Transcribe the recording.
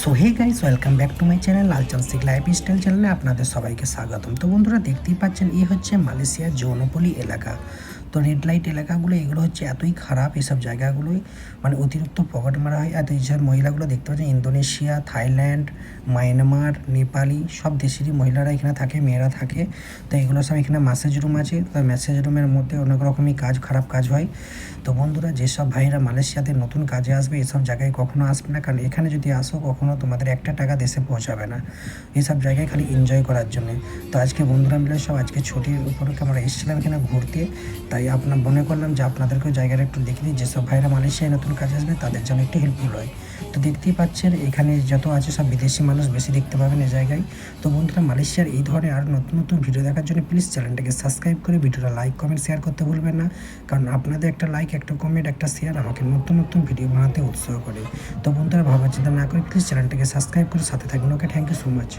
So hey guys, welcome back to my channel Lalchand Sheikh lifestyle চ্যানেলে আপনাদের সবাইকে স্বাগতম। তো বন্ধুরা, দেখতেই পাচ্ছেন এই হচ্ছে মালয়েশিয়ার যৌনপল্লী এলাকা। তো রেড লাইট এলাকাগুলো এগুলো হচ্ছে এতই খারাপ, এসব জায়গাগুলোই মানে অতিরিক্ত পকেট মারা হয়। আর এইসব মহিলাগুলো দেখতে পাচ্ছেন ইন্দোনেশিয়া, থাইল্যান্ড, মায়ানমার, নেপালি সব দেশেরই মহিলারা এখানে থাকে, মেয়েরা থাকে। তো এগুলো সব এখানে ম্যাসেজ রুম আছে। তো ম্যাসেজ রুমের মধ্যে অনেক রকমই কাজ, খারাপ কাজ হয়। তো বন্ধুরা, যেসব ভাইরা মালয়েশিয়াতে নতুন কাজে আসবে এসব জায়গায় কখনো আসবে না, কারণ এখানে যদি আসো কখনো তোমাদের একটা টাকা দেশে পৌঁছাবে না। এসব জায়গায় খালি এনজয় করার জন্য। তো আজকে বন্ধুরা মিলে সব আজকে ছুটির উপলক্ষে আমরা এসেছিলাম এখানে ঘুরতে। তাই আপনার মনে করলাম যে আপনাদেরকেও জায়গাটা একটু দেখে দিই, যেসব ভাইরা মালয়েশিয়ায় নতুন কাজে আসবে তাদের জন্য একটু হেল্পফুল হয়। তো দেখতেই পাচ্ছেন এখানে যত আছে সব বিদেশি মানুষ বেশি দেখতে পাবেন এই জায়গায়। তো বন্ধুরা, মালয়েশিয়ার এই ধরনের আরও নতুন নতুন ভিডিও দেখার জন্য প্লিজ চ্যানেলটাকে সাবস্ক্রাইব করে ভিডিওটা লাইক, কমেন্ট, শেয়ার করতে ভুলবেন না। কারণ আপনাদের একটা লাইক, একটা কমেন্ট, একটা শেয়ার আমাকে নতুন নতুন ভিডিও বানাতে উৎসাহ করে। তো বন্ধুরা, ভাবা চিন্তা না করে প্লিজ চ্যানেলটাকে সাবস্ক্রাইব করে সাথে থাকুন। ওকে, থ্যাংক ইউ সো মাচ।